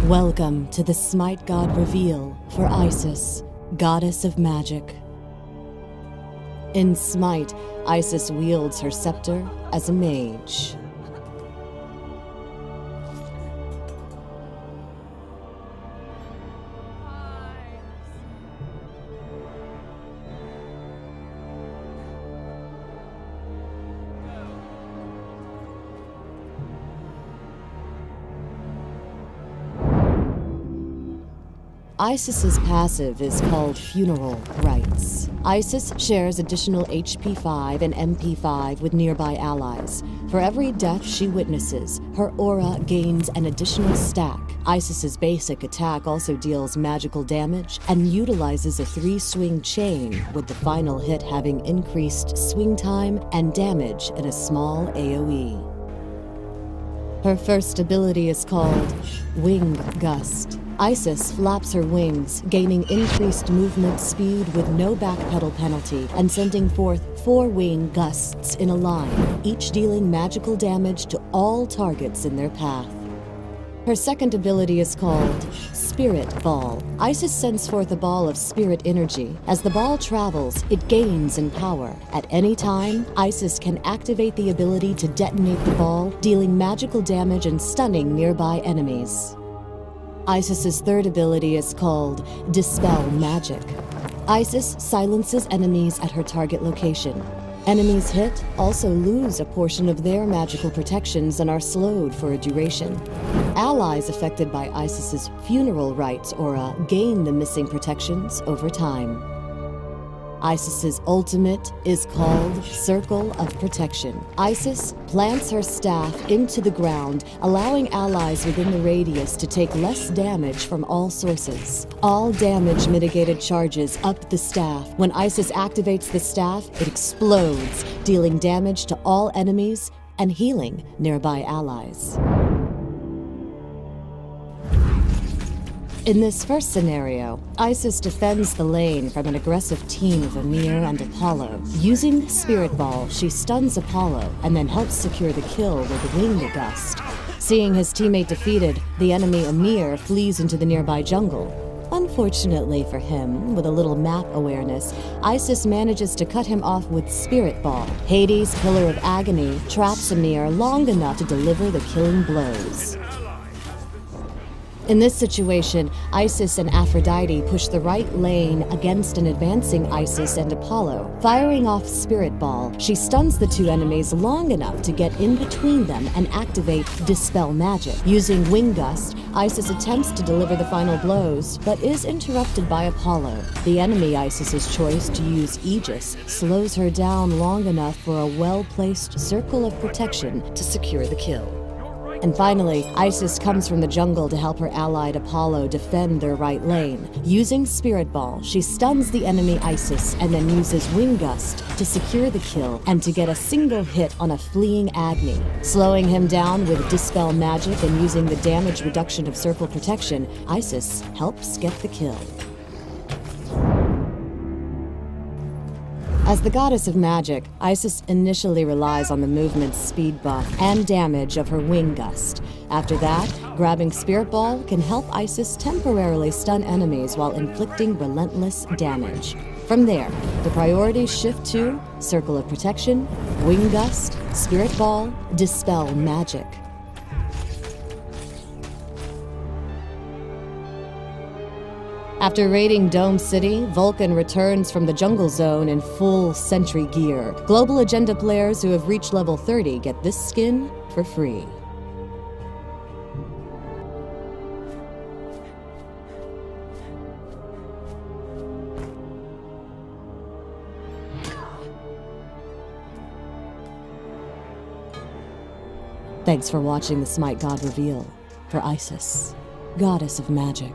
Welcome to the SMITE God reveal for Isis, goddess of magic. In SMITE, Isis wields her scepter as a mage. Isis's passive is called Funeral Rites. Isis shares additional HP 5 and MP 5 with nearby allies. For every death she witnesses, her aura gains an additional stack. Isis's basic attack also deals magical damage and utilizes a 3-swing chain, with the final hit having increased swing time and damage in a small AoE. Her first ability is called Wing Gust. Isis flaps her wings, gaining increased movement speed with no backpedal penalty, and sending forth 4 wing gusts in a line, each dealing magical damage to all targets in their path. Her second ability is called Spirit Ball. Isis sends forth a ball of spirit energy. As the ball travels, it gains in power. At any time, Isis can activate the ability to detonate the ball, dealing magical damage and stunning nearby enemies. Isis's third ability is called Dispel Magic. Isis silences enemies at her target location. Enemies hit also lose a portion of their magical protections and are slowed for a duration. Allies affected by Isis's Funeral Rites aura gain the missing protections over time. Isis's ultimate is called Circle of Protection. Isis plants her staff into the ground, allowing allies within the radius to take less damage from all sources. All damage mitigated charges up the staff. When Isis activates the staff, it explodes, dealing damage to all enemies and healing nearby allies. In this first scenario, Isis defends the lane from an aggressive team of Ymir and Apollo. Using Spirit Ball, she stuns Apollo and then helps secure the kill with Wing Gust. Seeing his teammate defeated, the enemy Ymir flees into the nearby jungle. Unfortunately for him, with a little map awareness, Isis manages to cut him off with Spirit Ball. Hades' Pillar of Agony traps Ymir long enough to deliver the killing blows. In this situation, Isis and Aphrodite push the right lane against an advancing Isis and Apollo. Firing off Spirit Ball, she stuns the 2 enemies long enough to get in between them and activate Dispel Magic. Using Wing Gust, Isis attempts to deliver the final blows, but is interrupted by Apollo. The enemy Isis's choice to use Aegis slows her down long enough for a well-placed Circle of Protection to secure the kill. And finally, Isis comes from the jungle to help her allied Apollo defend their right lane. Using Spirit Ball, she stuns the enemy Isis and then uses Wing Gust to secure the kill and to get a single hit on a fleeing Agni. Slowing him down with Dispel Magic and using the damage reduction of Circle Protection, Isis helps get the kill. As the goddess of magic, Isis initially relies on the movement speed buff and damage of her Wing Gust. After that, grabbing Spirit Ball can help Isis temporarily stun enemies while inflicting relentless damage. From there, the priorities shift to Circle of Protection, Wing Gust, Spirit Ball, Dispel Magic. After raiding Dome City, Vulcan returns from the jungle zone in full sentry gear. Global Agenda players who have reached level 30 get this skin for free. Thanks for watching the SMITE God reveal for Isis, goddess of magic.